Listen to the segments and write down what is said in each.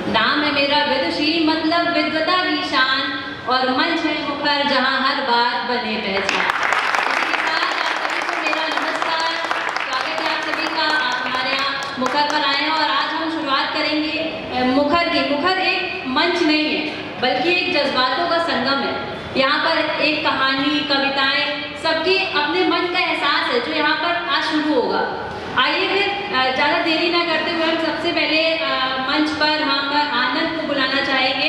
नाम है मेरा विदुषी, मतलब विद्वता की शान, और मंच है मुखर जहाँ हर बात बने पहचान। इसी के साथ आप सभी को मेरा नमस्कार, स्वागत है आप सभी का। आप हमारे यहाँ मुखर पर आए हैं और आज हम शुरुआत करेंगे मुखर की। मुखर एक मंच नहीं है बल्कि एक जज्बातों का संगम है। यहाँ पर एक कहानी, कविताएं, सबके अपने मन का एहसास है जो यहाँ पर आज शुरू होगा। आइए फिर ज़्यादा देरी ना करते हुए हम सबसे पहले मंच पर हम आनंद को बुलाना चाहेंगे।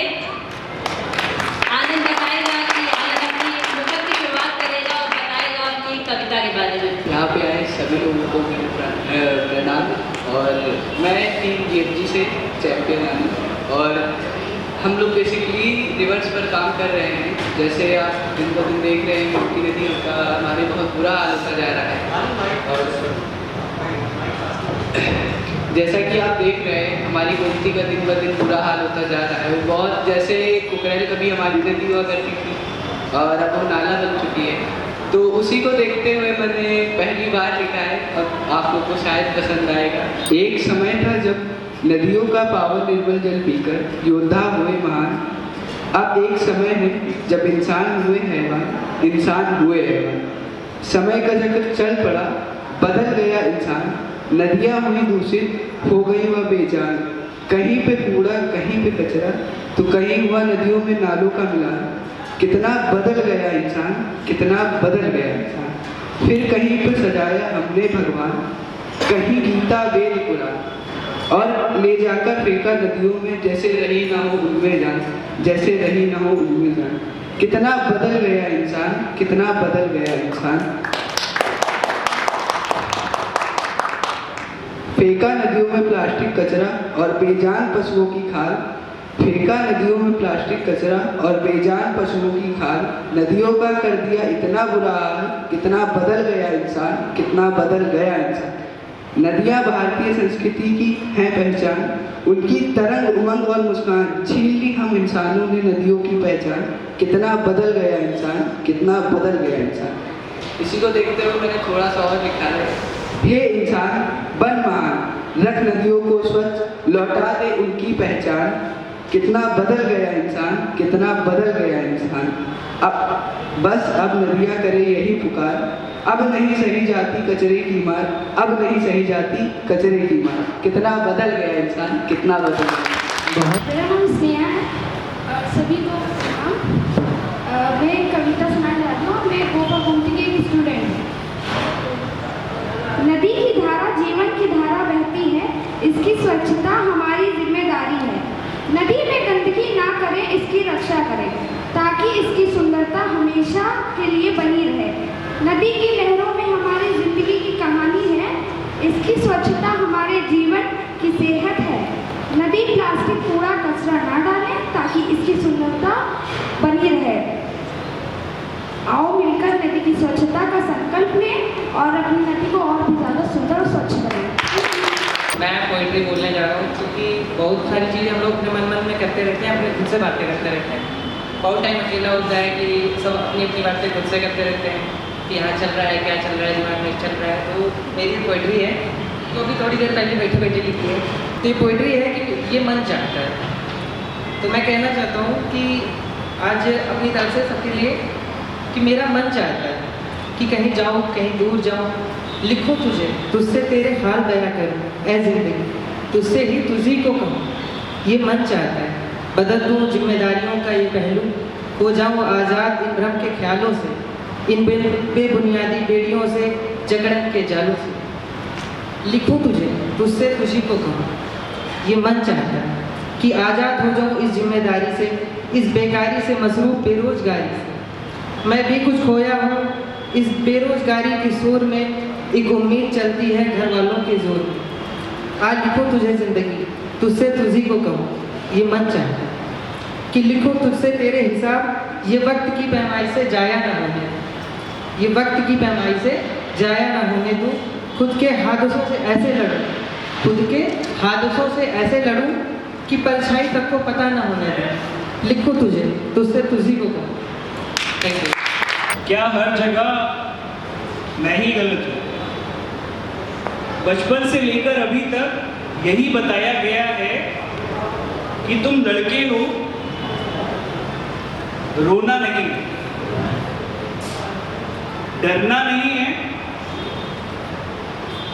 आनंद बताएगा कि आनंद अपनी मुखर की शुरुआत करेगा और बताएगा अपनी कविता के बारे में। यहाँ पे आए सभी लोगों को मेरे प्रणाम। और मैं टीम GFG से चैम्पियन आनंद, और हम लोग बेसिकली रिवर्स पर काम कर रहे हैं। जैसे आप दिन ब दिन देख रहे हैं गोमती नदी का हमारे बहुत बुरा हाल होता जा रहा है, और जैसा कि आप देख रहे हैं हमारी गोमती का दिन ब दिन बुरा हाल होता जा रहा है। वो बहुत, जैसे कुकरेल कभी हमारी नदी हुआ करती थी और अब वो नाला बन चुकी है, तो उसी को देखते हुए मैंने पहली बार लिखा है और आप लोग को शायद पसंद आएगा। एक समय था जब नदियों का पावन निर्मल जल पीकर योद्धा हुए महान, अब एक समय है जब इंसान हुए हैवान, इंसान हुए हैवान। समय का चक्र चल पड़ा, बदल गया इंसान, नदियाँ हुई दूषित, हो गई वह बेजान। कहीं पे कूड़ा, कहीं पे कचरा, तो कहीं हुआ नदियों में नालों का मिलान। कितना बदल गया इंसान, कितना बदल गया इंसान। फिर कहीं पे सजाया हमने भगवान, कहीं गीता वेद कुरान, और ले जाकर फेंका नदियों में, जैसे रही ना हो उनमें जान, जैसे रही ना हो उनमें जान। कितना बदल गया इंसान, कितना बदल गया इंसान। फेंका नदियों में प्लास्टिक कचरा और बेजान पशुओं की खाल, फेंका नदियों में प्लास्टिक कचरा और बेजान पशुओं की खाल। नदियों का कर दिया इतना बुरा हाल, कितना बदल गया इंसान, कितना बदल गया इंसान। नदियाँ भारतीय संस्कृति की हैं पहचान, उनकी तरंग, उमंग और मुस्कान, छीन ली हम इंसानों ने नदियों की पहचान। कितना बदल गया इंसान, कितना बदल गया इंसान। इसी को देखते हुए मैंने थोड़ा सा और लिखा है। हे इंसान बन महान, रख नदियों को स्वच्छ, लौटा दे उनकी पहचान। कितना बदल गया इंसान, कितना बदल गया इंसान। अब नदियाँ करे यही पुकार, अब नहीं सही जाती कचरे की मार, अब नहीं सही जाती कचरे की मार। कितना बदल गया इंसान, कितना बदल गया। मेरा नाम स्नेहा है, सभी को मैं एक कविता सुनाने जाती हूँ। मैं गोपा गोमती की एक स्टूडेंट हूँ। नदी की धारा जीवन की धारा बहती है, इसकी स्वच्छता हमारी जिम्मेदारी है। नदी में गंदगी ना करें, इसकी रक्षा करें, ताकि इसकी सुंदरता हमेशा के लिए बनी रहे। नदी की लहरों में हमारी जिंदगी की कहानी है, इसकी स्वच्छता हमारे जीवन की सेहत है। नदी प्लास्टिक कूड़ा कचरा ना डालें, ताकि इसकी सुंदरता बनी रहे। आओ मिलकर नदी की स्वच्छता का संकल्प लें और अपनी नदी को और भी ज़्यादा सुंदर और स्वच्छ करें। मैं पोइट्री बोलने जा रहा हूँ, क्योंकि बहुत सारी चीज़ें हम लोग अपने मन में करते रहते हैं, अपने खुद से बातें करते रहते हैं। बहुत टाइम अकेला होता है कि सब अपनी अपनी बातें खुद से करते रहते हैं कि यहाँ चल रहा है, क्या चल रहा है, दिमाग में चल रहा है। तो मेरी पोइट्री है, तो अभी थोड़ी देर पहले बैठे बैठे लिखी है। तो ये पोइट्री है कि ये मन चाहता है। तो मैं कहना चाहता हूँ कि आज अपनी तरफ से सबके लिए कि मेरा मन चाहता है कि कहीं जाऊँ, कहीं दूर जाऊँ, लिखूँ तुझे, तुझसे तेरे हाल बयां करूँ ऐ जिंदगी, तुझसे ही तुझी को कहूँ। ये मन चाहता है बदल दूँ जिम्मेदारियों का ये पहलू, हो जाऊँ आज़ाद इन भ्रम के ख्यालों से, इन बेबुनियादी बेड़ियों से, जकड़न के जालों से। लिखूँ तुझे, तुझसे तुझी को कहूँ। ये मन चाहता है कि आज़ाद हो जाऊँ इस जिम्मेदारी से, इस बेकारी से, मसरूफ़ बेरोजगारी से। मैं भी कुछ खोया हूँ इस बेरोजगारी की शोर में, एक उम्मीद चलती है घर वालों के जोर में। आज लिखो तुझे ज़िंदगी, तुझसे तुझी को कहूँ। ये मन चाहता है कि लिखो तुझसे तेरे हिसाब, ये वक्त की पैमाई से जाया ना होने, ये वक्त की पैमाई से जाया ना होने दूँ। खुद के हादसों से ऐसे लड़ूँ, खुद के हादसों से ऐसे लड़ूँ कि परछाई तक को पता ना होने दूँ। लिखो तुझे, तुझसे तुझी को कहूँ। Thank you. क्या हर जगह मैं ही गलत हूँ? बचपन से लेकर अभी तक यही बताया गया है कि तुम लड़के हो, रोना नहीं है, डरना नहीं है,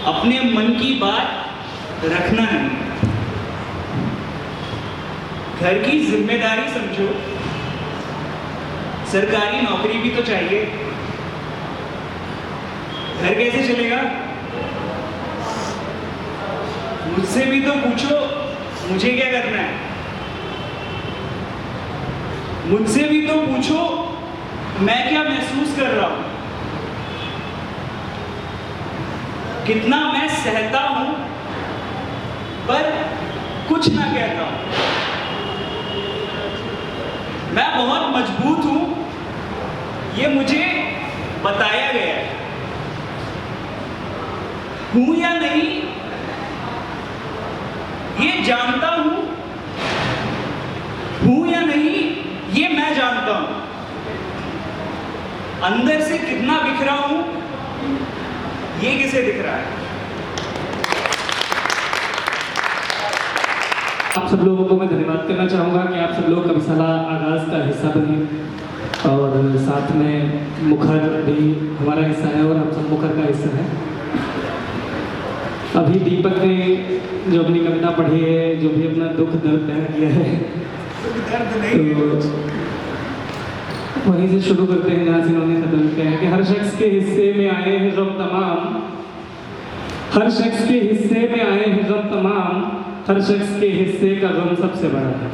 अपने मन की बात रखना नहीं है। घर की जिम्मेदारी समझो, सरकारी नौकरी भी तो चाहिए। घर कैसे चलेगा? मुझसे भी तो पूछो मुझे क्या करना है। मुझसे भी तो पूछो मैं क्या महसूस कर रहा हूं, कितना मैं सहता हूं पर कुछ ना कहता हूं। मैं बहुत मजबूत हूं, ये मुझे बताया गया है। हूं या नहीं ये जानता हूं, हूं या नहीं ये मैं जानता हूं। अंदर से कितना बिखरा हूं ये किसे दिख रहा है? आप सब लोगों को मैं धन्यवाद करना चाहूँगा कि आप सब लोग कविशाला आगाज़ का हिस्सा बने और साथ में मुखर भी हमारा हिस्सा है और हम सब मुखर का हिस्सा है। अभी दीपक ने जो अपनी कविता पढ़ी है, जो भी अपना दुख दर्द बयां किया है, तो वहीं से शुरू करते हैं जहाँ से इन्होंने खत्म किया है कि हर शख्स के हिस्से में आए हैं गम तमाम, हर शख्स के हिस्से में आए हैं गम तमाम, हर शख्स के हिस्से का गम सबसे बड़ा है।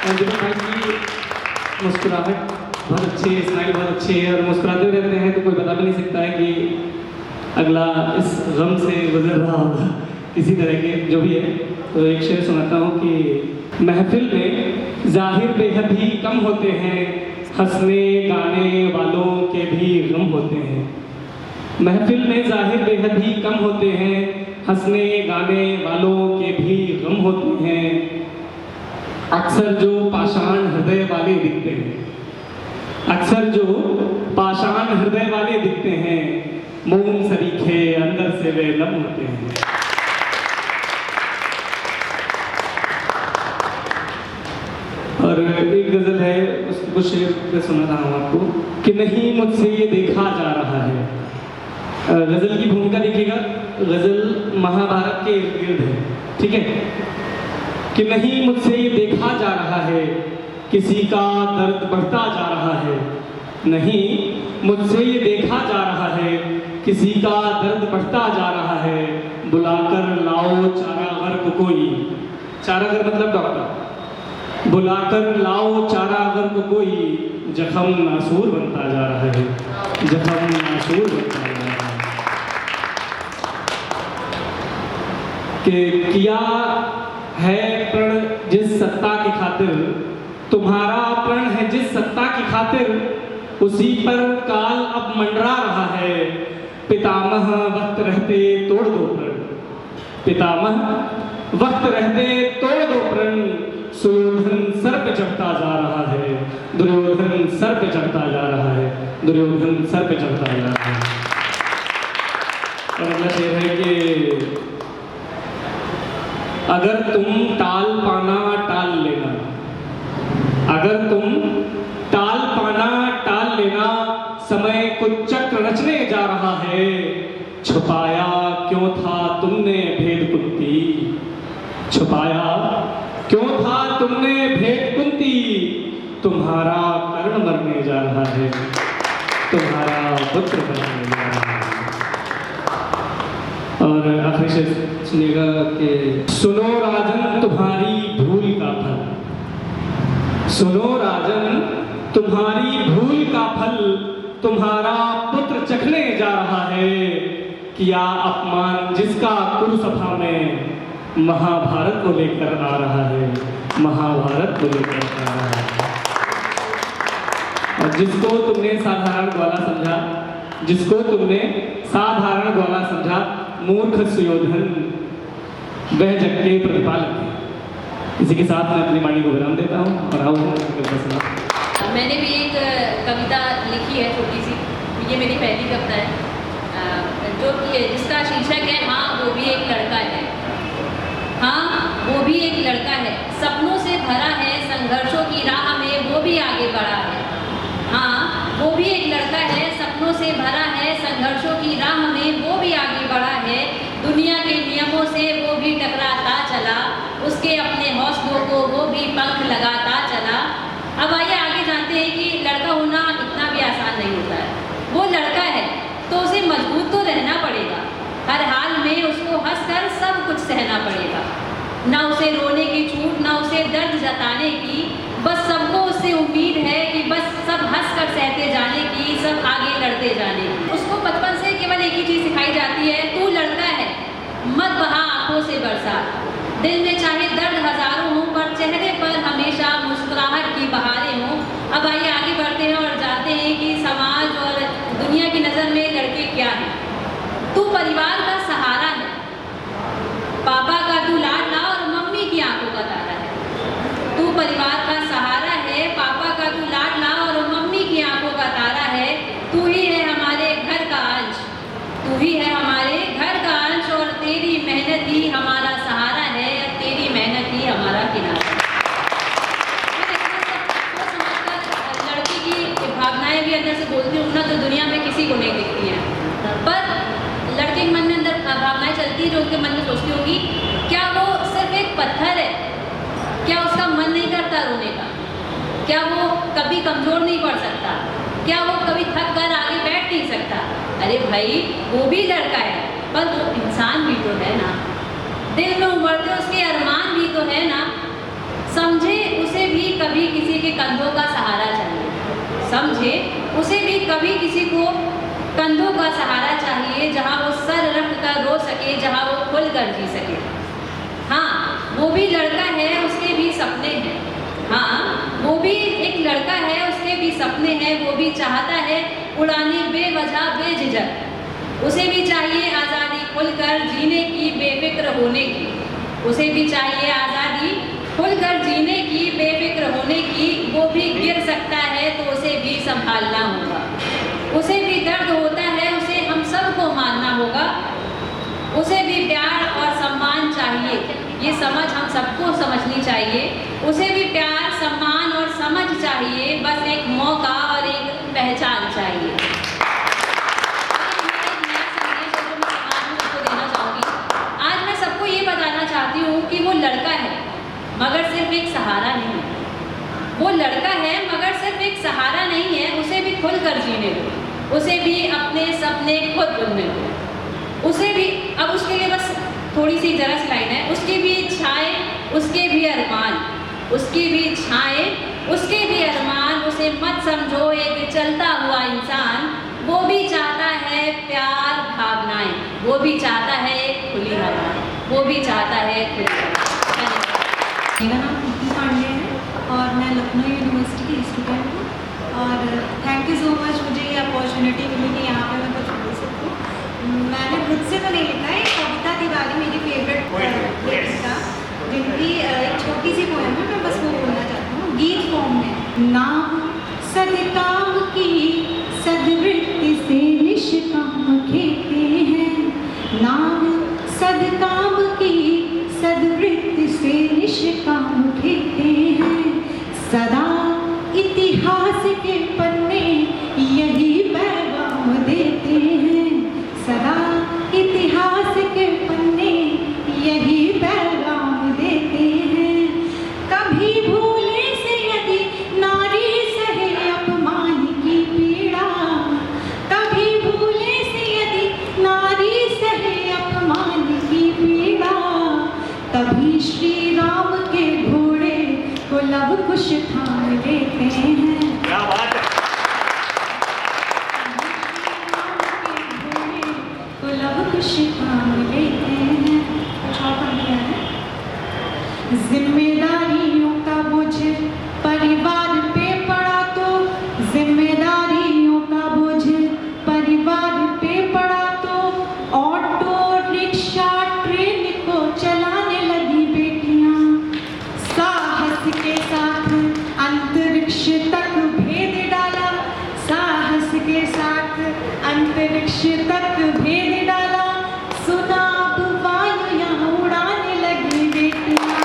और दीपक भाई की मुस्कुराहट बहुत अच्छी है, स्माइल बहुत अच्छी है और मुस्कुराते रहते हैं तो कोई बता भी नहीं सकता है कि अगला इस गम से गुजर रहा होगा किसी तरह के, जो भी है। तो एक शेर सुनाता हूँ कि महफिल में जाहिर बेहद ही कम होते हैं, हंसने गाने वालों के भी गम होते हैं। महफिल में जाहिर बेहद ही कम होते हैं, हंसने गाने वालों के भी गम होते हैं। अक्सर जो पाषाण हृदय वाले दिखते हैं, अक्सर जो पाषाण हृदय वाले दिखते हैं, मोम सरीखे अंदर से वे नम होते हैं। और एक गजल है, उसको कुछ शेर में सुनाता हूँ आपको कि नहीं मुझसे ये देखा जा रहा है। गजल की भूमिका देखिएगा, गजल महाभारत के इर्द गिर्द है, ठीक है। कि नहीं मुझसे ये देखा जा रहा है, किसी का दर्द बढ़ता जा रहा है। नहीं मुझसे ये देखा जा रहा है, किसी का दर्द बढ़ता जा रहा है। बुलाकर लाओ चारागर को कोई, चारागर मतलब डॉक्टर, बुलाकर लाओ चारागर को कोई, जख्म नासूर बनता जा रहा है, जख्म नासूर बनता जा रहा है। कि किया है प्रण जिस सत्ता की खातिर, तुम्हारा प्रण है जिस सत्ता की खातिर, उसी पर काल अब मंडरा रहा है। पितामह वक्त रहते तोड़ दो प्रण, पितामह वक्त रहते तोड़ दो प्रण। सुयोधन सर पे चढ़ता जा रहा है, दुर्योधन सर पे चढ़ता जा रहा है, दुर्योधन सर पे चढ़ता जा रहा है। और अगला शेर है कि अगर तुम टाल पाना टाल लेना, अगर तुम टाल पाना टाल लेना, समय कुछ चक्र रचने जा रहा है। छुपाया क्यों था तुमने भेद कुंती, छुपाया क्यों था तुमने भेद कुंती। तुम्हारा कर्ण मरने जा रहा है, तुम्हारा पुत्र बनने जा रहा है। और आखिरी शेर सुनिएगा कि सुनो राजन तुम्हारी भूल का फल, सुनो राजन तुम्हारी भूल का फल, तुम्हारा पुत्र चखने जा रहा है। किया अपमान जिसका कुरुसभा में, महाभारत को लेकर आ रहा है, महाभारत को लेकर आ रहा है। और जिसको तुमने साधारण ग्वाला समझा, जिसको तुमने साधारण ग्वाला समझा, मूर्ख सुयोधन वह जग के प्रतिपालक है। इसी के साथ मैं अपनी वाणी को विराम देता हूँ और आओ। मैंने भी एक कविता लिखी है छोटी सी, ये मेरी पहली कविता है, जो कि जिसका शीर्षक है हाँ वो भी एक लड़का है। हाँ वो भी एक लड़का है, सपनों से भरा है, संघर्षों की राह में वो भी आगे बढ़ा है। हाँ, वो भी एक लड़का है, सपनों से भरा है, संघर्षों की राह में वो भी आगे बढ़ा है। दुनिया के नियमों से वो भी टकराता चला, उसके अपने हौसलों को वो भी पंख लगाता चला। अब आइए आगे जानते हैं कि लड़का होना इतना भी आसान नहीं होता है। वो लड़का है तो उसे मजबूत तो रहना पड़ेगा, हर हाल में उसको हंसकर सब कुछ सहना पड़ेगा। ना उसे रोने की छूट, ना उसे दर्द जताने की, बस सबको उससे उम्मीद है कि बस सब हंसकर सहते जाने की, सब आगे लड़ते जाने की। उसको बचपन से केवल एक ही चीज़ सिखाई जाती है, तू लड़का है, मत बहा आंखों से बरसात। दिल में चाहे दर्द हजारों हों, पर चेहरे पर हमेशा मुस्कुराहट की बहारें हों। अब आइए आगे बढ़ते हैं और जानते हैं कि समाज और दुनिया की नज़र में लड़के क्या हैं। तू परिवार का सहारा है, पापा का तू लाडला और मम्मी की आंखों का तारा है। तू परिवार का सहारा है, पापा का तू लाडला और मम्मी की आंखों का तारा है। तू ही है हमारे घर का अंश, तू ही है हमारे घर का अंश, और तेरी मेहनत ही हमारा सहारा है, तेरी मेहनत ही हमारा किनारा है। लड़की की भावनाएं भी अंदर से बोलती हूँ ना, तो दुनिया में किसी को नहीं दिखती हैं, पर लड़के के मन में अंदर भावनाएं चलती है जो उनके मन में सोचती होगी, क्या वो सिर्फ एक पत्थर है, क्या उसका मन नहीं करता रोने का, क्या वो कभी कमज़ोर नहीं पड़ सकता, क्या वो कभी थक कर आगे बैठ नहीं सकता। अरे भाई, वो भी लड़का है, पर वो इंसान भी तो है ना, दिल में उमड़ते उसके अरमान भी तो है ना। समझे उसे भी कभी किसी के कंधों का सहारा चाहिए, समझे उसे भी कभी किसी को कंधों का सहारा चाहिए, जहाँ वो सर रख कर रो सके, जहाँ वो खुल कर जी सके। हाँ, वो भी लड़का है, उसके भी सपने हैं। हाँ, वो भी एक लड़का है, उसके भी सपने हैं, वो भी चाहता है उड़ाने बेवजह बेझिझक। उसे भी चाहिए आज़ादी खुलकर जीने की, बेफिक्र होने की। उसे भी चाहिए आज़ादी खुलकर जीने की, बेफिक्र होने की। वो भी गिर सकता है तो उसे भी संभालना होगा, उसे भी दर्द होता है, उसे हम सबको मानना होगा। उसे भी प्यार और सम्मान चाहिए, ये समझ हम सबको समझनी चाहिए। उसे भी प्यार, सम्मान और समझ चाहिए, बस एक मौका और एक पहचान चाहिए। आज मैं सबको ये बताना चाहती हूँ कि वो लड़का है मगर सिर्फ एक सहारा नहीं है। वो लड़का है मगर सिर्फ एक सहारा नहीं है, उसे भी खुलकर जीने दो, उसे भी अपने सपने खुद बुनने दो। उसे भी, अब उसके लिए बस थोड़ी सी जरा सी लाइन है, उसकी भी इच्छाएं, उसके भी अरमान, उसकी भी इच्छाएं, उसके भी अरमान। उसे मत समझो एक चलता हुआ इंसान, वो भी चाहता है प्यार भावनाएं, वो भी चाहता है एक खुली हवा, वो भी चाहता है खुली हवा। मेरा नाम प्रीति पांडे है और मैं लखनऊ यूनिवर्सिटी की स्टूडेंट हूँ, और थैंक यू सो मच, मुझे ये अपॉर्चुनिटी मिली कि यहाँ पे मैं कुछ बोल सकूँ। मैंने खुद से तो नहीं लिखा है, कविता तिवारी मेरी फेवरेट लेखिका, जिनकी एक छोटी सी पोएम है, मैं बस वो बोलना चाहती हूँ गीत फॉर्म में। नाम सदकाम की सदवृत्ति से निष्काम खेते हैं, नाम सदकाम की सदवृत्ति से निष्काम खेते हैं। सदा इतिहास के पन्ने यही पैगाम देते हैं, सदा इतिहास के पन्ने यही पैगाम देते हैं। कभी भूले से यदि नारी सहे अपमान की पीड़ा, कभी भूले से यदि नारी सहे अपमान की पीड़ा, तभी श्री राम के घोड़े को लव कुश थाम लेते हैं। क्या बात है। को लव कुश थाम लेते हैं। कुछ और पढ़ लिया है। जिम्मेदारियों का बोझ परिवार पे पड़ा तो, जिम्मेदारियों का बोझ परिवार पे पड़ा तो, ऑटो रिक्शा ट्रेन को चलाने लगी बेटियां। साहस के साथ अंतरिक्ष तक भेद डाला, साहस के साथ अंतरिक्ष तक भेद डाला। सुना अब वायु यहाँ उड़ाने लगी बेटियां।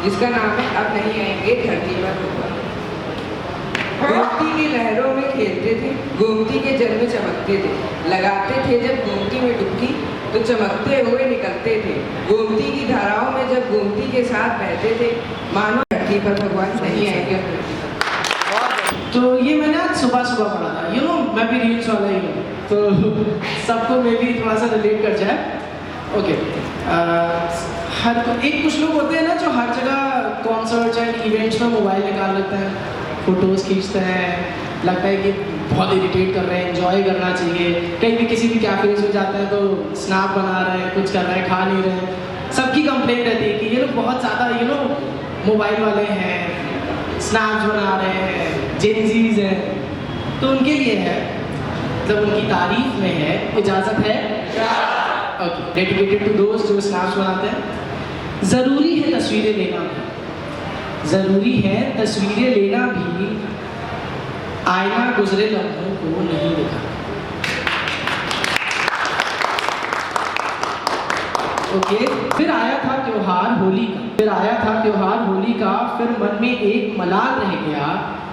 जिसका नाम है अब नहीं आएंगे धरती पर तूफान। गोमती की लहरों में खेलते थे, गोमती के जल में चमकते थे, लगाते थे जब गोमती में डुबकी तो चमकते हुए निकलते थे। गोमती की धाराओं में जब गोमती के साथ बहते थे, मानो धरती पर भगवान नहीं आएंगे। तो ये मैंने आज सुबह पढ़ा था, मैं भी रील्स वाला ही हूँ, तो सबको मे भी थोड़ा सा रिलेट कर जाए। ओके, एक कुछ लोग होते हैं ना जो हर जगह कॉन्सर्ट्स एंड इवेंट्स में मोबाइल निकाल लेते हैं, फोटोज़ खींचते हैं, लगता है कि बहुत इरिटेट कर रहे हैं, एंजॉय करना चाहिए। कहीं भी किसी भी कैफेज में जाते हैं तो स्नैप बना रहे हैं, कुछ कर रहे हैं, खा नहीं रहे हैं। सबकी कंप्लेंट रहती है कि ये लोग बहुत ज़्यादा मोबाइल वाले हैं, स्नैप्स बना रहे हैं, जेनजीज हैं। तो उनके लिए है, जब उनकी तारीफ में है, इजाज़त है ओके, डेडिकेटेड टू दोस्त जो स्नैप्स बनाते हैं। ज़रूरी है तस्वीरें लेना भी, ज़रूरी है तस्वीरें लेना भी, आईना गुजरे लम्हों को नहीं दिखा। ओके, फिर आया था त्योहार होली का, फिर मन में एक मलाल रह गया।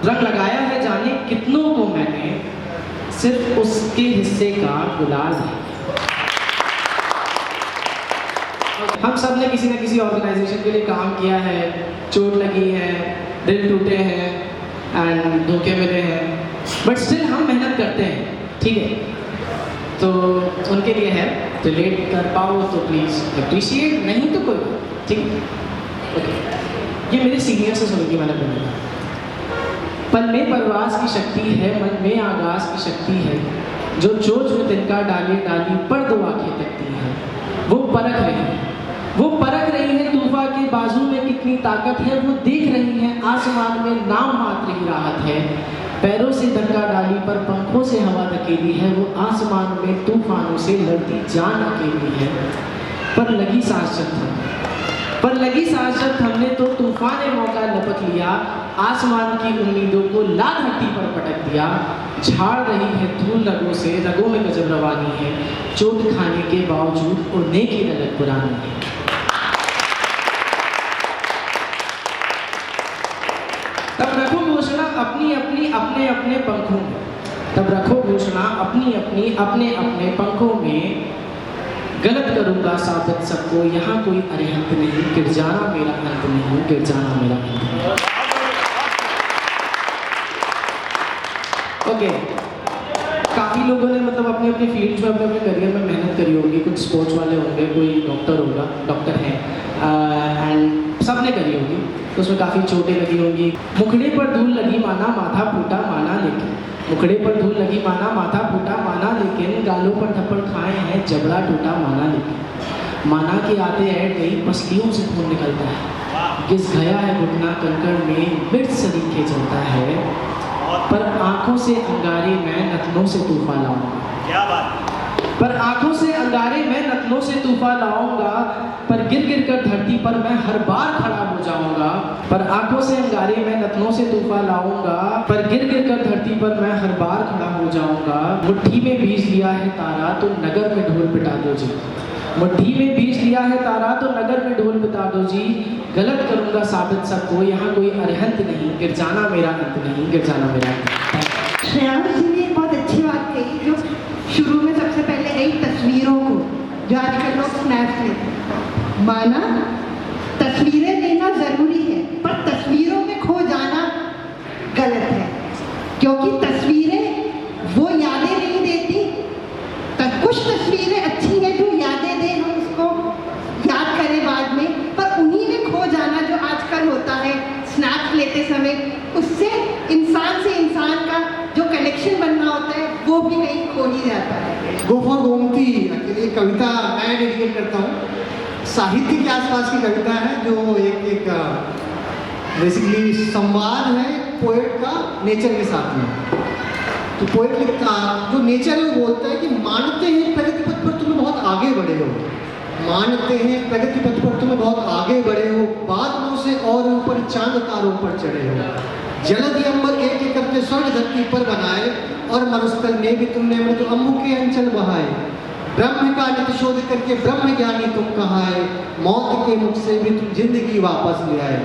रंग लगाया है जाने कितनों को मैंने, सिर्फ उसके हिस्से का गुलाल है। हम सब ने किसी न किसी ऑर्गेनाइजेशन के लिए काम किया है, चोट लगी है, दिल टूटे हैं एंड धोखे मिले हैं, बट स्टिल हम मेहनत करते हैं, ठीक है। तो उनके लिए है, रिलेट कर पाओ तो प्लीज़ अप्रिशिएट, नहीं तो कोई, ठीक है। ओके, ये मेरे सीनियर से सुन के मैंने बोला, पल में परवास की शक्ति है, मन में आगाज की शक्ति है, जो चोच में तिनका डाली पर दो आंखें तकती हैं। वो परख रही है तूफा के बाजू में कितनी ताकत है, वो देख रही है आसमान में नाम मात्र ही राहत है। पैरों से धक्का डाली पर पंखों से हवा धकेली है, वो आसमान में तूफानों से लड़ती जान अकेली है। पर लगी सांस जब हमने तो तूफान ने मौका लपक लिया, आसमान की उम्मीदों को ला धरती पर पटक दिया। झाड़ रही है धूल रगों से, रगों में गजब रवानी है, चोट खाने के बावजूद उड़ने की ललक पुरानी है। तब रखो घोषणा अपनी अपने पंखों में, तब रखो घोषणा अपनी अपने पंखों में। गलत करूंगा साबित सबको, यहाँ कोई अरिहंत नहीं, गिर जाना मेरा अंत नहीं, गिर जाना मेरा अंत नहीं। ओके, काफ़ी लोगों ने मतलब अपने फील्ड्स में अपने करियर में मेहनत करी होगी। कुछ स्पोर्ट्स वाले होंगे, कोई डॉक्टर हैं एंड सब ने करी होगी, तो उसमें काफ़ी चोटें लगी होंगी। मुखड़े पर धूल लगी माना माथा फूटा माना, लेकिन मुखड़े पर धूल लगी माना माथा फूटा माना, लेकिन गालों पर थप्पड़ खाए हैं जबड़ा टूटा माना, लेकिन माना के आते ऐड गई पसलियों से खून निकलता है, घिस गया है घुटना कंकड़ में मिर्च सरीखे चलता है, पर आंखों से अंगारे मैं नथनों से तूफा लाऊंगा। क्या बात, पर आंखों से अंगारे मैं नथनों से तूफा लाऊंगा, पर गिर गिर कर धरती पर मैं हर बार खड़ा हो जाऊंगा। पर आंखों से अंगारे मैं नथनों से तूफा लाऊंगा, पर गिर गिर कर धरती पर मैं हर बार खड़ा हो जाऊंगा। मुट्ठी में बीज लिया है तारा तो नगर में ढोल पिटा दो जी, मुट्ठी में बीज लिया है तारा तो नगर में ढोल पिटा दो जी। गलत करूंगा साबित सबको, यहाँ कोई अरिहंत नहीं, गिर जाना मेरा अंत नहीं, गिर जाना मेरा अंत। श्रेयांश जी ने बहुत अच्छी बात कही, जो शुरू में सबसे पहले गई तस्वीरों को, जो आजकल लोग स्नैप्स लेते हैं। माना तस्वीरें लेना ज़रूरी है, पर तस्वीरों में खो जाना गलत है, क्योंकि तस्वीरें वो यादें नहीं देती। कुछ तस्वीरें अच्छी हैं जो यादें दें, हम उसको याद करें बाद में, पर उन्हीं में खो जाना जो आजकल होता है स्नैप्स लेते समय, उससे इंसान से इंसान का जो कनेक्शन बनना होता है वो भी कहीं खो ही जाता है। गो फॉर गोमती एक कविता मैं डेडिकेट करता हूँ। साहित्य के आसपास की कविता है, जो एक बेसिकली संवाद है पोएट का नेचर के साथ में। तो पोएट लिखता, जो नेचर है वो बोलता है कि मानते हैं प्रगति पथ पर तुम्हें बहुत आगे बढ़े हो, मानते हैं प्रगति पथ पर तुम्हें बहुत आगे बढ़े हो, बादलों से और ऊपर चांद तारों पर चढ़े हो, जलद अंबर एक एक करके स्वर्ग धरती पर बनाए, और मरुस्थल में भी तुमने अमृत अम्बु के अंचल बहाए। ब्रह्म का नित शोध करके ब्रह्म ज्ञानी तुम कहाए, मौत के मुख से भी तुम जिंदगी वापस ले आए।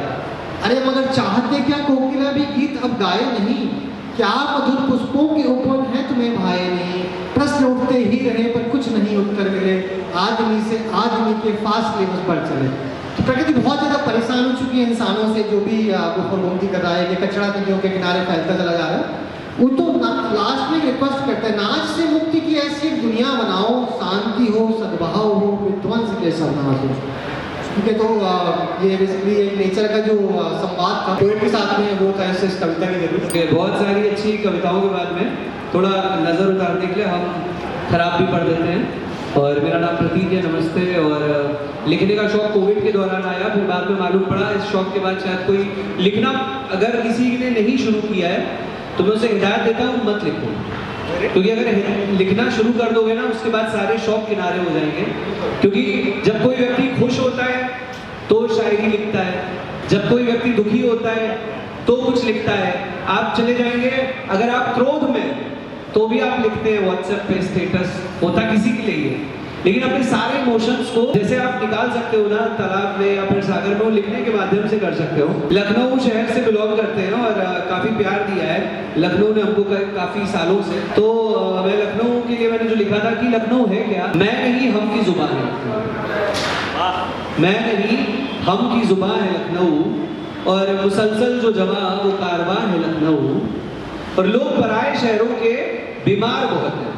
अरे मगर चाहते क्या कोकिला भी गीत अब गाए नहीं, क्या मधुर पुष्पों के ऊपर है तुम्हें भाए नहीं। प्रश्न उठते ही रहे पर कुछ नहीं उत्तर मिले, आदमी से आदमी के फासले बस बढ़ चले। तो प्रकृति बहुत ज़्यादा परेशान हो चुकी है इंसानों से, जो भी गोमती कर रहा है कि कचरा नदियों के किनारे फैलता चला जा रहा है। वो तो लास्ट में रिक्वेस्ट करता है, नाच से मुक्ति की ऐसी एक दुनिया बनाओ, शांति हो, सद्भाव हो, विध्वंस के सर्वनाश हो। ठीक है, तो ये बेसिकली एक नेचर का जो संवाद था पोएट के साथ में वो था इस कविता की जरूरत। बहुत सारी अच्छी कविताओं के बाद में थोड़ा नज़र उतारने के लिए हम खराब भी पढ़ देते हैं। और मेरा नाम प्रतीक है, नमस्ते। और लिखने का शौक कोविड के दौरान आया, फिर बाद में मालूम पड़ा इस शौक के बाद शायद कोई लिखना अगर किसी ने नहीं शुरू किया है तो मैं उसे हिदायत देता हूँ मत लिखो, क्योंकि अगर लिखना शुरू कर दोगे ना उसके बाद सारे शौक किनारे हो जाएंगे। क्योंकि जब कोई व्यक्ति खुश होता है तो शायरी लिखता है, जब कोई व्यक्ति दुखी होता है तो कुछ लिखता है। आप चले जाएंगे अगर आप क्रोध में तो भी आप लिखते हैं व्हाट्सएप पे स्टेटस, होता किसी के लिए है, लेकिन अपने सारे इमोशंस को जैसे आप निकाल सकते हो ना तालाब में या फिर सागर में, वो लिखने के माध्यम से कर सकते हो। लखनऊ शहर से बिलोंग करते हैं और काफ़ी प्यार दिया है लखनऊ ने हमको काफ़ी सालों से। तो मैं लखनऊ के लिए मैंने जो लिखा था कि लखनऊ है क्या, मैं नहीं हम की जुबान है, मैं नहीं हम की जुबान है लखनऊ, और मुसलसल जो जमा वो कारवां है लखनऊ। और लोग पराए शहरों के बीमार बहुत हैं,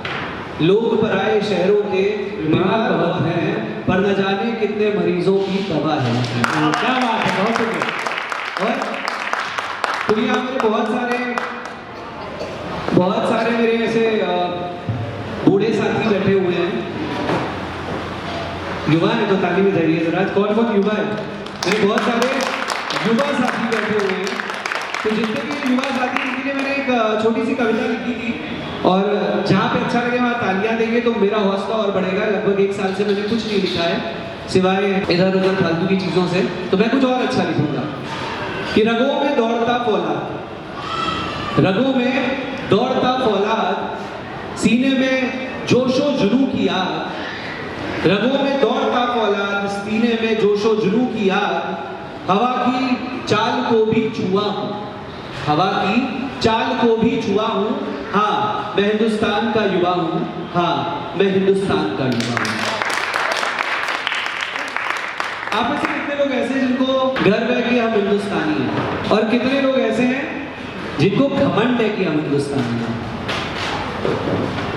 लोग पराए शहरों के बीमार बहुत हैं, पर न जाने कितने मरीजों की दवा है। क्या बात है, बहुत सुंदर। और दुनिया में बहुत सारे मेरे ऐसे बूढ़े साथी बैठे हुए हैं, युवा है तो ताली में जाइए जरा, कौन कौन युवा है? मेरे बहुत सारे युवा साथी बैठे हुए हैं। तो जितने भी युवा साथी, इनके लिए मैंने एक छोटी सी कविता लिखी थी, और जहाँ पे अच्छा लगे वहाँ तालियां देंगे तो मेरा हौसला और बढ़ेगा। लगभग 1 साल से मैंने कुछ नहीं लिखा है सिवाय इधर उधर फालतू की चीज़ों से, तो मैं कुछ और अच्छा लिखूंगा कि रगों में दौड़ता फौलाद, रगों में दौड़ता फौलाद, सीने में जोशो जुनू की आग, रगों में दौड़ता फौलाद, सीने में जोशो जुनू की आग, हवा की चाल को भी छुआ हूँ, हवा की चाल को भी छुआ हूँ, हाँ मैं हिंदुस्तान का युवा हूँ, हाँ मैं हिंदुस्तान का युवा हूँ। आप में से कितने लोग ऐसे हैं जिनको गर्व है कि हम हिंदुस्तानी हैं, और कितने लोग ऐसे हैं जिनको घमंड है कि हम हिंदुस्तानी हैं?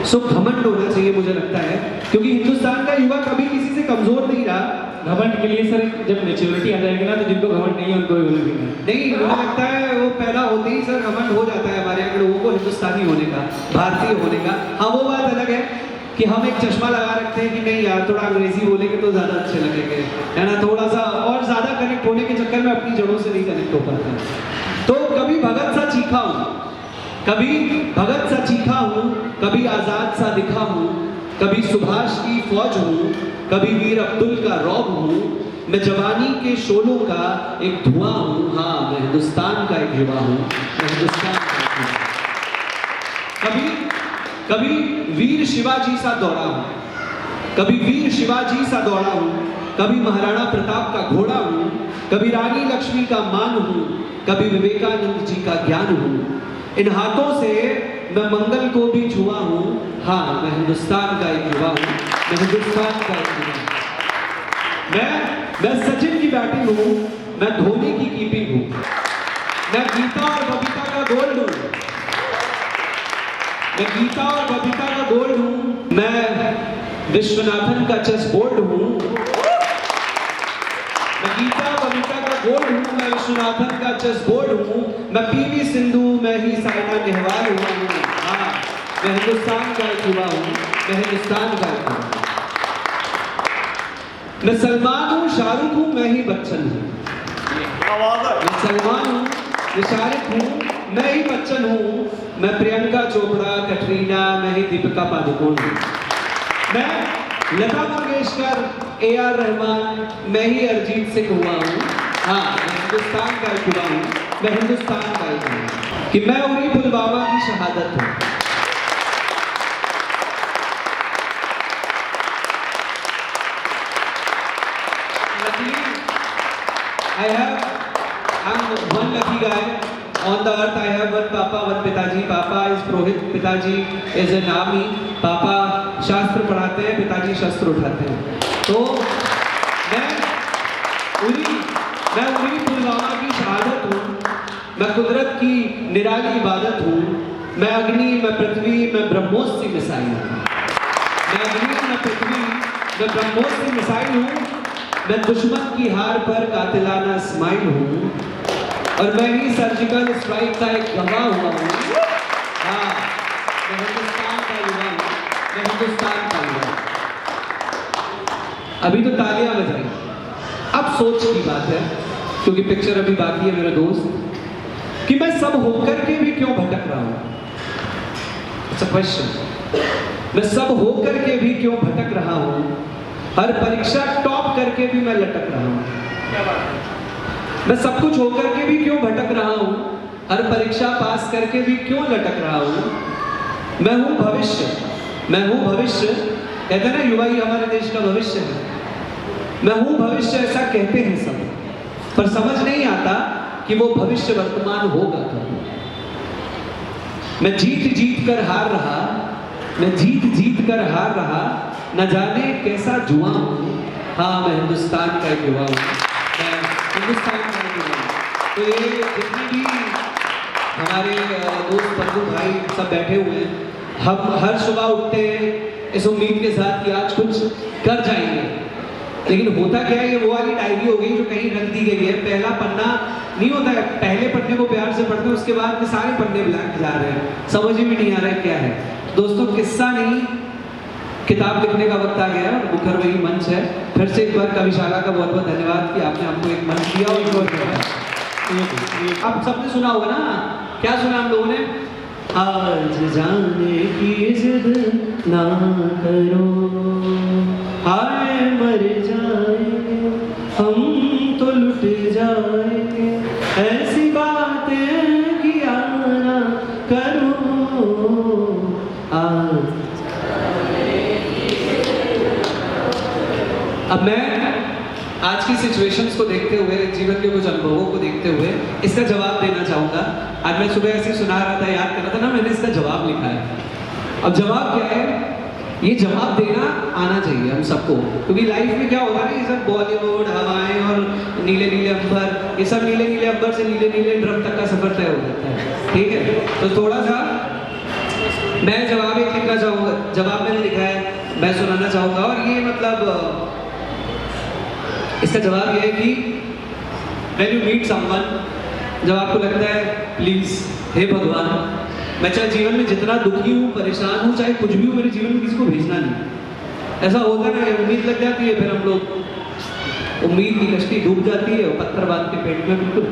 सो घमंड होना चाहिए मुझे लगता है, क्योंकि हिंदुस्तान का युवा कभी किसी से कमजोर नहीं रहा। घमंड के लिए सर जब मैच्योरिटी आ जाएगी ना तो जिनको घमंड नहीं है उनको भी नहीं, मुझे लगता है वो पैदा होते ही सर घमंड हो जाता है हमारे लोगों को हिंदुस्तानी होने का, भारतीय होने का। हाँ वो बात अलग है कि हम एक चश्मा लगा रखते हैं कि नहीं यार थोड़ा अंग्रेजी बोलेंगे तो ज़्यादा अच्छे लगेंगे, है ना, थोड़ा सा और ज़्यादा कनेक्ट होने के चक्कर में अपनी जड़ों से नहीं कनेक्ट हो पाता। तो कभी भगत सा चीखा हूँ, कभी भगत सा चीखा हूँ, कभी आज़ाद सा दिखा हूँ, कभी सुभाष की फौज हूँ, कभी वीर अब्दुल का रौब हूँ, मैं जवानी के शोलों का एक धुआं हूँ, हाँ मैं हिंदुस्तान का एक युवा हूँ, मैं हिंदुस्तान का एक युवा हूँ। कभी वीर शिवाजी सा दौड़ा हूँ, कभी वीर शिवाजी सा दौड़ा हूँ, कभी महाराणा प्रताप का घोड़ा हूँ, कभी रानी लक्ष्मी का मान हूँ, कभी विवेकानंद जी का ज्ञान हूँ। इन हाथों से मैं मंगल को भी छुआ हूँ, हाँ मैं हिंदुस्तान का एक युवा हूँ, मैं हिंदुस्तान का एक युवा हूँ। मैं सचिन की बैटिंग हूँ, मैं धोनी की कीपिंग हूँ, मैं गीता और बबीता का गोल्ड हूँ, मैं गीता और बबीता का गोल्ड हूँ, मैं विश्वनाथन का चेस बोर्ड हूँ, मैं गीता और बबीता का गोल्ड हूँ, मैं विश्वनाथन का चेस बोर्ड हूँ, मैं पीवी सिंधु, मैं ही साइना नेहवाल हूँ, हाँ मैं हिंदुस्तान का एक युवा हूँ, मैं हिंदुस्तान का एक युवा हूँ। मैं सलमान हूँ, शाहरुख हूँ, मैं ही बच्चन हूँ, मैं सलमान हूँ, मैं शाहरुख हूँ, मैं ही बच्चन हूँ, मैं प्रियंका चोपड़ा, कटरीना, मैं ही दीपिका पादुकोण हूँ, मैं लता मंगेशकर, AR रहमान, मैं ही अरिजीत सिंह हुआ हूँ, हाँ मैं हिंदुस्तान का एक युवा हूँ, मैं हिंदुस्तान का एक युवा हूँ। कि मैं उरी पुलवामा की शहादत हूँ, I'm one lucky guy. On the earth I have one Papa, one Pitaji. Papa is Purohit, Pitaji is an army. Papa शास्त्र पढ़ाते हैं, पिताजी शस्त्र उठाते हैं. तो मैं उन्हीं पुलवामा की शहादत हूँ. मैं कुदरत की निराली इबादत हूँ. मैं अग्नि, मैं पृथ्वी, मैं ब्रह्मोस की मिसाइल हूँ. मैं अग्नि, मैं पृथ्वी, मैं ब्रह्मोस की मिसाइल हूँ. मैं दुश्मन की हार पर कातिलाना स्माइल हूँ. और मैं ही सर्जिकल स्ट्राइक का एक गवाह हुआ हूँ. हाँ, मैं हिंदुस्तान का युवा हूँ. मैं हिंदुस्तान का युवा हूँ. अभी तो तालियां बजाई. अब सोच की बात है, क्योंकि पिक्चर अभी बाकी है मेरा दोस्त, कि मैं सब होकर के भी क्यों भटक रहा हूँ. It's a question. मैं सब होकर के भी क्यों भटक रहा हूँ. हर परीक्षा टॉप करके भी मैं लटक रहा हूँ. मैं सब कुछ होकर के भी क्यों भटक रहा हूँ. हर परीक्षा पास करके भी क्यों लटक रहा हूँ. मैं हूँ भविष्य. मैं हूँ भविष्य. कहते हैं ना, युवा ही हमारे देश का भविष्य है. मैं हूँ भविष्य ऐसा कहते हैं सब, पर समझ नहीं आता कि वो भविष्य वर्तमान होगा कब. मैं जीत जीत कर हार रहा. मैं जीत जीत कर हार रहा. न जाने कैसा जुआ हूँ. हाँ, मैं हिंदुस्तान का एक युवा हूँ. मैं हिंदुस्तान का एक युवा हूँ. तो ये जितने भी हमारे दोस्त बंधु भाई सब बैठे हुए हैं, हम हर सुबह उठते हैं इस उम्मीद के साथ कि आज कुछ कर जाएंगे. लेकिन होता क्या है, ये वो वाली डायरी हो गई जो कहीं रख दी गई है. पहला पन्ना नहीं होता है. पहले पन्ने को प्यार से पढ़ते हैं, उसके बाद के सारे पन्ने ब्लैंक जा रहे हैं. समझ में नहीं आ रहा है क्या है. दोस्तों, किस्सा नहीं, किताब लिखने का वक्त आ गया. मुखर वही मंच है. फिर से एक बार कविशाला का बहुत बहुत धन्यवाद कि आपने हमको एक मंच दिया. और अब सबने सुना होगा ना, क्या सुना हम लोगों ने. आज जाने की जिद ना करो, हाय मर जाएंगे हम तो लुट जाएंगे. ऐसी बातें किया ना करो. अब मैं आज की सिचुएशंस को देखते हुए, जीवन के कुछ अनुभवों को देखते हुए इसका जवाब देना चाहूँगा. आज मैं सुबह ऐसे सुना रहा था, याद कर रहा था ना, मैंने इसका जवाब लिखा है. अब जवाब क्या है, ये जवाब देना आना चाहिए हम सबको. क्योंकि लाइफ में क्या होगा ना, ये सब बॉलीवुड, हवाएं और नीले नीले अंबर, ये सब नीले नीले अंबर से नीले नीले ड्रम तक का सफर तय हो जाता है. ठीक है, तो थोड़ा सा मैं जवाब एक लिखना चाहूँगा. जवाब मैंने लिखा है, मैं सुनाना चाहूँगा. और ये मतलब इसका जवाब ये है कि when you meet someone, जब आपको लगता है प्लीज हे भगवान, मैं चाहे जीवन में जितना दुखी हूँ, परेशान हूँ, चाहे कुछ भी हूँ, मेरे जीवन में किसी को भेजना नहीं. ऐसा होता है ना, उम्मीद लग जाती है, फिर हम लोग उम्मीद की कश्ती डूब जाती है और पत्थर बांध के पेट में. बिल्कुल.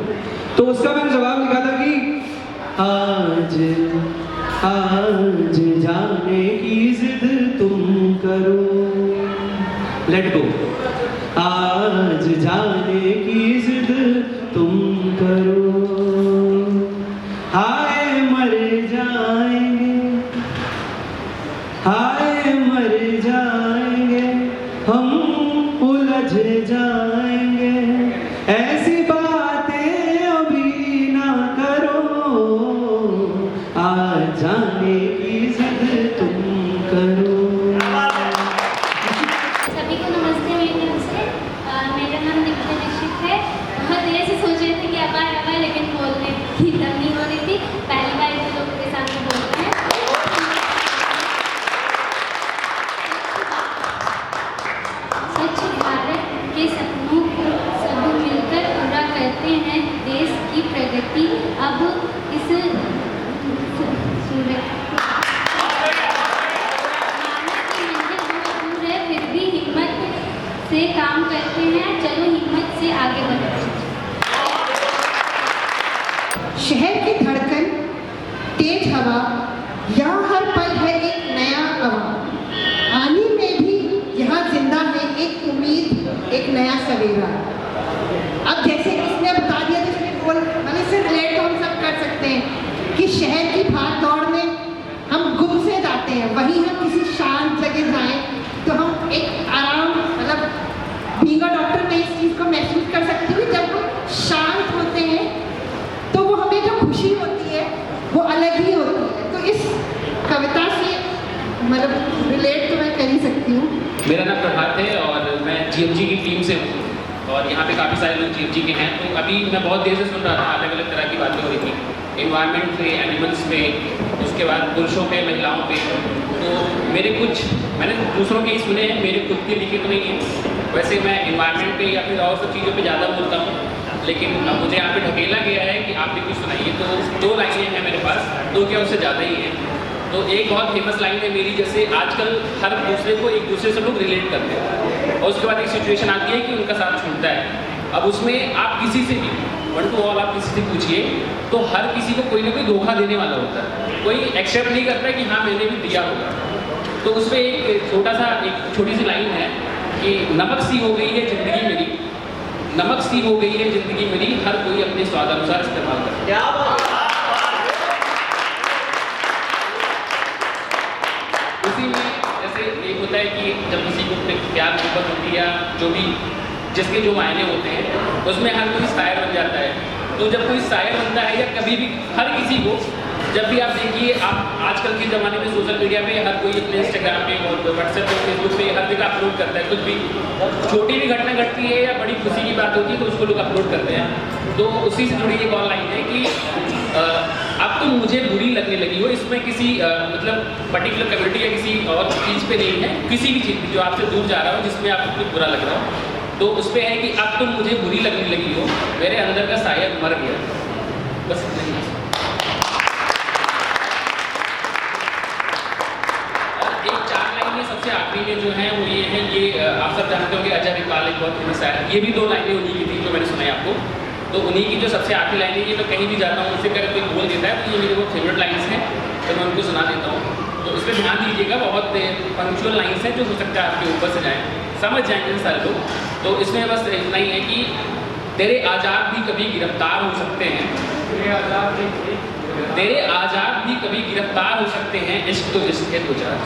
तो उसका मैंने जवाब लिखा था कि आज जाने की जिद तुम करो. Let go. आज जाने की जिद तुम करो. हाय मर जाएंगे, हाय मर जाएंगे हम, उलझ जाएंगे. ऐसी बातें अभी ना करो. आज जाने की जिद तुम करो. सभी को नमस्ते. मेरा नाम दीपिका दीक्षित है. बहुत देर से सोच रहे थे कि अब आए, लेकिन बोलने की दम नहीं हो रही थी. पहली बार इतने लोगों के साथ में बोलते हैं. स्वच्छ भारत के सपनों को सब मिलकर पूरा करते हैं. देश की प्रगति अब इस फिर भी हिम्मत से काम करते हैं. चलो हिम्मत से आगे बढ़ते हैं. शहर की धड़कन, तेज हवा, यहाँ हर पल है एक नया हवा. आने में भी यहाँ जिंदा है एक उम्मीद, एक नया सवेरा. अब जैसे इसने बता दिया, जिसने बोल मैंने इससे रिलेट तो हम सब कर सकते हैं कि शहर की भाग दौड़ में हम गुम से जाते हैं. वहीं हम किसी शांत जगह जाएं तो हम एक आराम, मतलब बीइंग अ डॉक्टर मैं इस चीज़ को महसूस कर सकती हूँ. जब हम करती हूँ। मेरा नाम प्रभात है और मैं जीएमजी की टीम से हूँ और यहाँ पे काफ़ी सारे लोग जीएमजी के हैं। तो अभी मैं बहुत देर से सुन रहा था, अलग अलग तरह की बातें हो रही थी, एनवायरनमेंट पे, एनिमल्स पे, उसके बाद पुरुषों पे, महिलाओं पे। तो मैंने दूसरों के ही सुने हैं, मेरे खुद के लिखे तो नहीं है। वैसे मैं एनवायरनमेंट पे या फिर और सब चीज़ों पे ज़्यादा बोलता हूँ, लेकिन अब मुझे यहाँ पे ढकेला गया है कि आप भी कुछ सुनाइए। तो 2 लाइनें हैं मेरे पास, 2 क्या उससे ज़्यादा ही हैं। तो एक बहुत फेमस लाइन है मेरी, जैसे आजकल हर दूसरे को एक दूसरे से लोग रिलेट करते हैं और उसके बाद एक सिचुएशन आती है कि उनका साथ छूटता है। अब उसमें आप किसी से भी 1 to all आप किसी से पूछिए तो हर किसी को कोई ना कोई धोखा देने वाला होता है, कोई एक्सेप्ट नहीं करता है कि हाँ मैंने भी दिया होगा। तो उसमें एक छोटी सी लाइन है कि नमक सी हो गई है ज़िंदगी मेरी, नमक सी हो गई है ज़िंदगी मेरी, हर कोई अपने स्वाद अनुसार इस्तेमाल करता है। उसी में जैसे एक होता है कि जब किसी को प्यार मोहब्बत होती है या जो भी जिसके जो मायने होते हैं, उसमें हर कोई शायर बन जाता है। तो जब कोई शायर बनता है या कभी भी हर किसी को, जब भी आप देखिए, आप आजकल के ज़माने में सोशल मीडिया पे हर कोई अपने इंस्टाग्राम पे और व्हाट्सएप पे, फेसबुक पे हर जगह अपलोड करता है। कुछ भी छोटी भी घटना घटती है या बड़ी खुशी की बात होती है तो उसको लोग अपलोड करते हैं। तो उसी से जुड़ी एक और लाइन है कि अब तो मुझे बुरी लगने लगी हो। इसमें किसी मतलब पर्टिकुलर कम्युनिटी या किसी और चीज़ पे नहीं है, किसी भी चीज़ जो आपसे दूर जा रहा हो, जिसमें आपको कुछ बुरा लग रहा हो, तो उस पर है कि अब तो मुझे बुरी लगने लगी हो, मेरे अंदर का शायर मर गया। बस इतना ही। और एक 4 लाइनें सबसे आखिरी में जो हैं वो ये है, ये आप सब जानते हो कि अजय रिपाल एक बहुत फेमस शायर, ये भी 2 लाइनें उन्हीं की थी जो मैंने सुनाई आपको। तो उन्हीं की जो सबसे आखिरी लाइनें, ये मैं कहीं भी जाता हूँ, उससे अगर कोई बोल देता है तो ये मेरी बहुत फेवरेट लाइन्स हैं, तो मैं उनको सुना देता हूँ। तो इस पर ध्यान दीजिएगा, बहुत पंक्चुअल लाइन्स हैं जो हो सकता है आपके ऊपर से जाएँ, समझ जाएंगे सारे लोग। तो इसमें बस इतना ही है कि तेरे आज़ाद भी कभी गिरफ्तार हो सकते हैं, तेरे आज़ाद भी कभी गिरफ्तार हो सकते हैं, इश्क तो इश्क है 2000।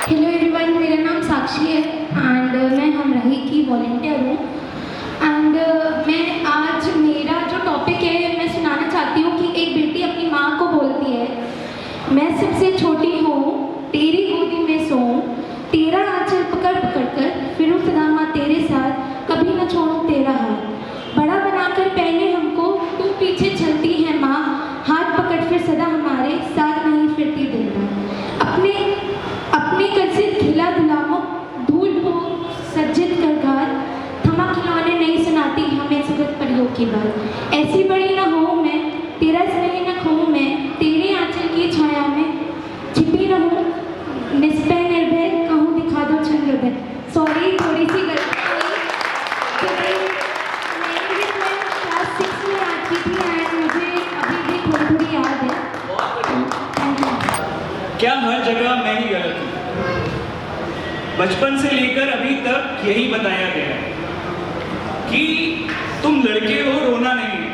हेलो एवरीवन, मेरा नाम साक्षी है एंड मैं हमराही की वॉलंटियर हूँ। एंड मैं आज मेरा जो टॉपिक है मैं सुनाना चाहती हूँ कि एक बेटी अपनी माँ को बोलती है, मैं सबसे छोटी हूँ, तेरी गोदी में सोऊं, तेरा आंचल पकड़ पकड़ कर फिरूं सदा माँ तेरे साथ, कभी न छोड़ूं तेरा हाथ, बड़ा बनाकर पहले हमको तू पीछे चलती है माँ, हाथ पकड़ फिर सदा हमारे साथ नहीं फिरती दिन रात, अपने कसिद खिला दुलामों धूल को सज्जित कर घात, थमा खिलौने नहीं सुनाती हमें सुगत परियों की बात, ऐसी बड़ी न हो मैं, तेरा स्नेह न खोऊं मैं, तेरे आंचल की छाया में छिपी रहूं, निस्पह निर्भय कहूँ दिखा दो चंद्रोदय। सॉरी, थोड़ी सी गलती हुई, क्योंकि मैं क्लास 6 में आती थी एंड मुझे अभी भी थोड़ी थोड़ी याद है। क्या हर जगह मैं ही गलत हूँ? बचपन से लेकर अभी तक यही बताया गया है कि तुम लड़के हो, रोना नहीं है,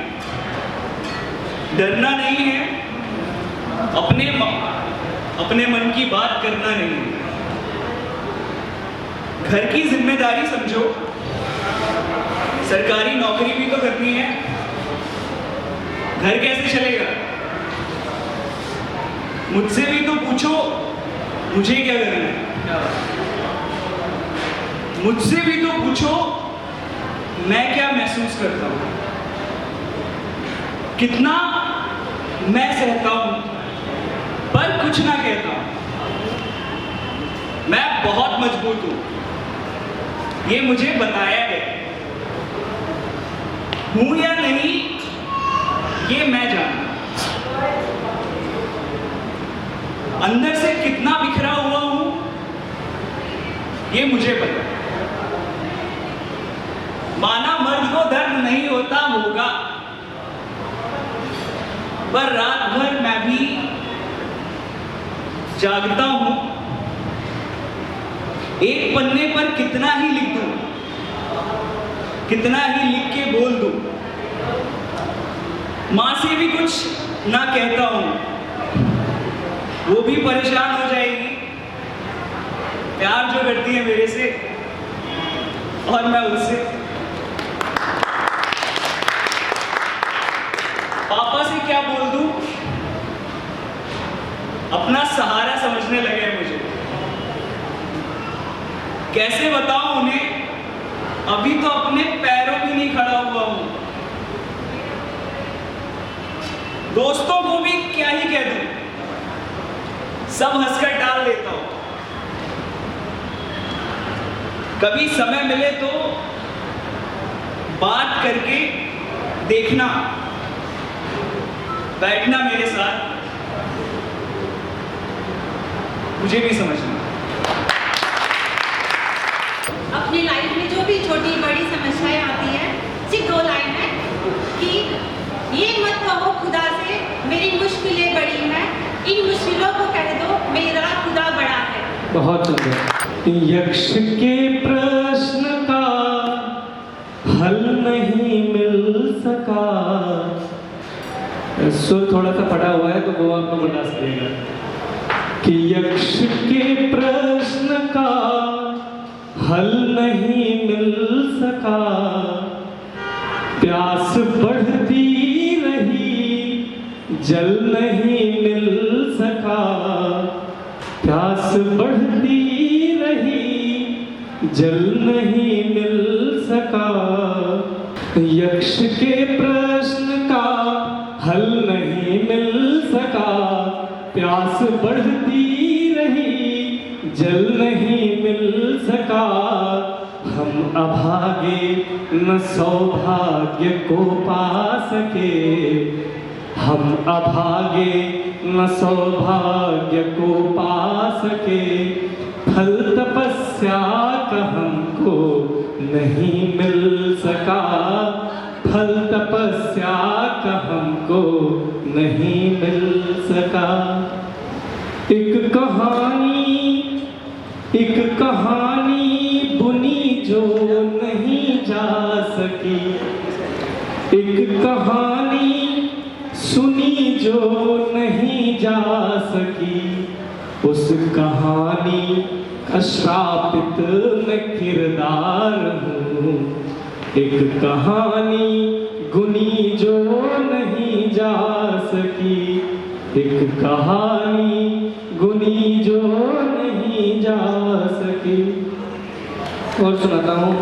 डरना नहीं है, अपने मन की बात करना नहीं है, घर की जिम्मेदारी समझो, सरकारी नौकरी भी तो करनी है, घर कैसे चलेगा? मुझसे भी तो पूछो मुझे क्या करना है, मुझसे भी तो पूछो मैं क्या महसूस करता हूं, कितना मैं सहता हूं पर कुछ ना कहता हूं, मैं बहुत मजबूत हूं, ये मुझे बताया गया, हूं या नहीं ये मैं जानता, अंदर से कितना बिखरा हुआ हूं ये मुझे पता, माना मर्द को दर्द नहीं होता होगा, पर रात भर मैं भी जागता हूं, एक पन्ने पर कितना ही लिख दूं, कितना ही लिख के बोल दूं, मां से भी कुछ ना कहता हूं, वो भी परेशान हो जाएगी, प्यार जो करती है मेरे से और मैं उससे, पापा से क्या बोल दूं, अपना सहारा समझने लगे मुझे, कैसे बताऊं उन्हें, अभी तो अपने पैरों भी नहीं खड़ा हुआ हूं। दोस्तों को भी क्या ही कह दूं, सब हंसकर टाल देता हूं। कभी समय मिले तो बात करके देखना, बैठना मेरे साथ, मुझे भी समझना। अपनी लाइफ में जो भी छोटी बड़ी समस्याएं आती हैं, सिर्फ 2 लाइन है कि ये मत कहो खुदा से मेरी मुश्किलें बड़ी हैं, इन मुश्किलों को कह दो मेरा खुदा बड़ा है। बहुत सुंदर। यक्ष के प्रश्न का हल नहीं मिल सका। सुर थोड़ा सा पड़ा हुआ है तो वो आपको बर्दाश्त करेगा कि यक्ष के प्रश्न का हल नहीं मिल सका, प्यास बढ़ती रही जल नहीं मिल सका, प्यास बढ़ती रही जल नहीं मिल सका। यक्ष के प्रश्न का हल नहीं मिल सका, प्यास बढ़ती रही जल नहीं मिल सका। हम अभागे न सौभाग्य को पा सके, हम अभागे न सौभाग्य को पा सके। फल तपस्या का हमको नहीं मिल सका, फल तपस्या का हमको नहीं मिल सका। एक कहानी बुनी जो नहीं जा सकी, एक कहानी सुनी जो नहीं जा सकी, उस कहानी का श्रापित मैं किरदार हूँ। एक कहानी गुनी जो नहीं जा सकी, एक कहानी गुनी जो नहीं जा सकी। और सुनाता हूँ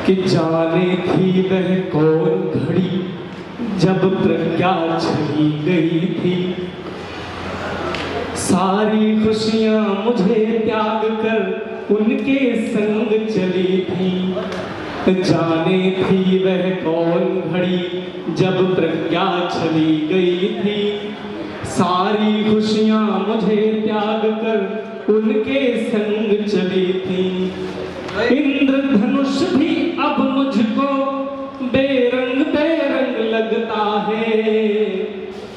कि जाने थी वह कौन घड़ी जब प्रज्ञा चली गई थी, सारी खुशियां मुझे त्याग कर उनके संग चली थी। जाने थी वह कौन घड़ी जब प्रज्ञा चली गई थी, सारी खुशियां मुझे त्याग कर उनके संग चली थी। इंद्रधनुष भी अब मुझको बेरंग बेरंग लगता है।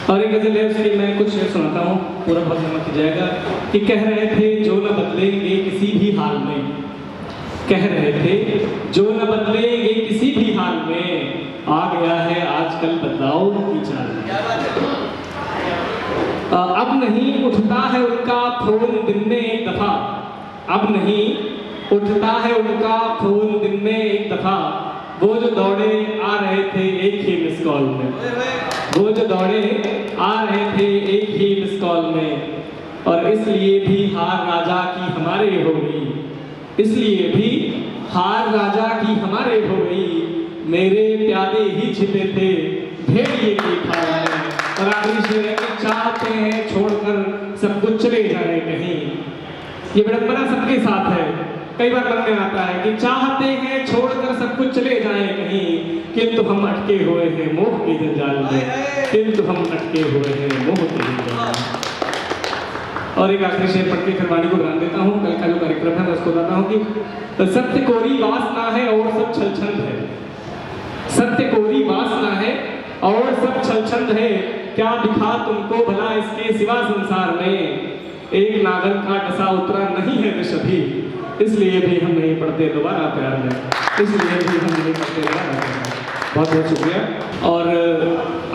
और एक गजल है उसकी मैं कुछ शेर सुनाता हूँ, पूरा बहुत समझ जाएगा। कि कह रहे थे जो न बदलेंगे किसी भी हाल में, कह रहे थे जो न बदलेंगे किसी भी हाल में, आ गया है आजकल बदलाव की चाल। अब नहीं उठता है उनका फोन दिन में एक दफा, अब नहीं उठता है उनका फोन दिन में एक दफा। वो जो दौड़े आ रहे थे एक ही मिस कॉल में, वो जो दौड़े आ रहे थे एक ही मिस कॉल में। और इसलिए भी हार राजा की हमारे हो गई, इसलिए भी हार राजा की हमारे हो गई। मेरे प्यादे ही छिपे थे भेड़िए की खाल में। और आखिरी शेर है कि चाहते हैं छोड़कर सब कुछ चले जाए कहीं। ये विडंबना सबके साथ है, कई बार मन में आता है कि चाहते हैं छोड़कर सब कुछ चले जाए कहीं, किंतु हम अटके हुए हैं मोह के जंजाल में, किंतु हम अटके हुए हैं मोह के जंजाल में। और एक आखिरी शेर पढ़ के फिर वाणी को विराम देता हूँ। कल का जो कार्यक्रम है मैं उसको बताता हूँ कि सत्य कोरी वासना है और सब छलछंद है, सत्य कोरी वासना है और सब छलछंद है। क्या दिखा तुमको भला इसके सिवा संसार में, एक नागन का डसा उतरा नहीं है विष भी, इसलिए भी हम नहीं पढ़ते दोबारा प्यार में, इसलिए भी हम नहीं पढ़ते दोबारा प्यार में। बहुत बहुत शुक्रिया। और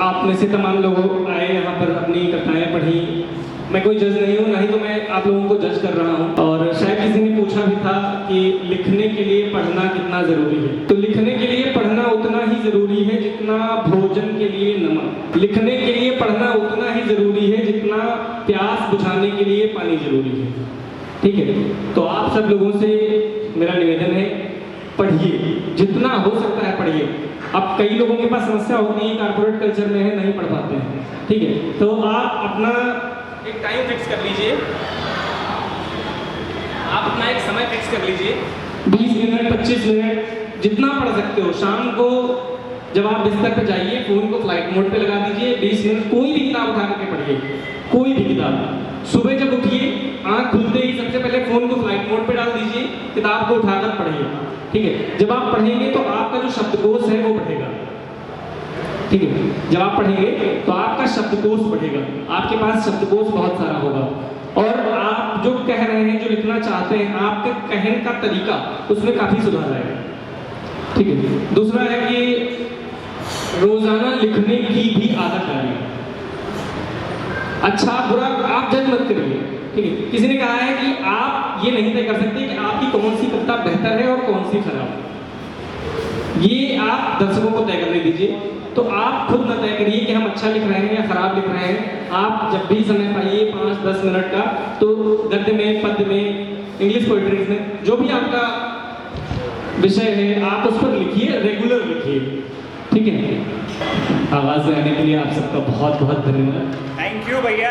आप में से तमाम लोग आए यहाँ पर अपनी कथाएं पढ़ी। मैं कोई जज नहीं हूँ, ना ही तो मैं आप लोगों को जज कर रहा हूँ। और शायद किसी ने पूछा भी था कि लिखने के लिए पढ़ना कितना ज़रूरी है। तो लिखने के लिए पढ़ना उतना ही ज़रूरी है जितना भोजन के लिए नमक, लिखने के लिए पढ़ना उतना ही ज़रूरी है जितना प्यास बुझाने के लिए पानी जरूरी है, ठीक है। तो आप सब लोगों से मेरा निवेदन है, पढ़िए, जितना हो सकता है पढ़िए। अब कई लोगों के पास समस्या होती है, कारपोरेट कल्चर में है, नहीं पढ़ पाते हैं, ठीक है। तो आप अपना एक टाइम फिक्स कर लीजिए, आप अपना एक समय फिक्स कर लीजिए, 20 मिनट 25 मिनट जितना पढ़ सकते हो। शाम को जब आप बिस्तर पे जाइए, फोन को फ्लाइट मोड पे लगा दीजिए, 20 मिनट कोई भी किताब उठा करके पढ़िए, कोई भी किताब। सुबह जब उठिए, आंख खुलते ही सबसे पहले फोन को फ्लाइट मोड पे डाल दीजिए, किताब को उठाकर पढ़िए, ठीक है। जब आप पढ़ेंगे तो आपका जो शब्दकोश है वो बढ़ेगा, ठीक है। जब आप पढ़ेंगे तो आपका शब्दकोश बढ़ेगा, आपके पास शब्दकोश बहुत सारा होगा, और आप जो कह रहे हैं, जो लिखना चाहते हैं, आपके कहने का तरीका उसमें काफी सुधार आएगा, ठीक है। दूसरा है कि रोजाना लिखने की भी आदत डालिए। अच्छा बुरा आप जज मत करिए, ठीक है। किसी ने कहा है कि आप ये नहीं तय कर सकते कि आपकी कौन सी कविता बेहतर है और कौन सी खराब, ये आप दर्शकों को तय करने दीजिए। तो आप खुद न तय करिए कि हम अच्छा लिख रहे हैं या खराब लिख रहे हैं। आप जब भी समय पाइए 5-10 मिनट का, तो गद्य में, पद्य में, इंग्लिश पोइट्री में, जो भी आपका विषय है आप उस पर लिखिए, रेगुलर लिखिए, ठीक है। आवाज़ में आने के लिए आप सबका बहुत बहुत धन्यवाद। थैंक यू भैया।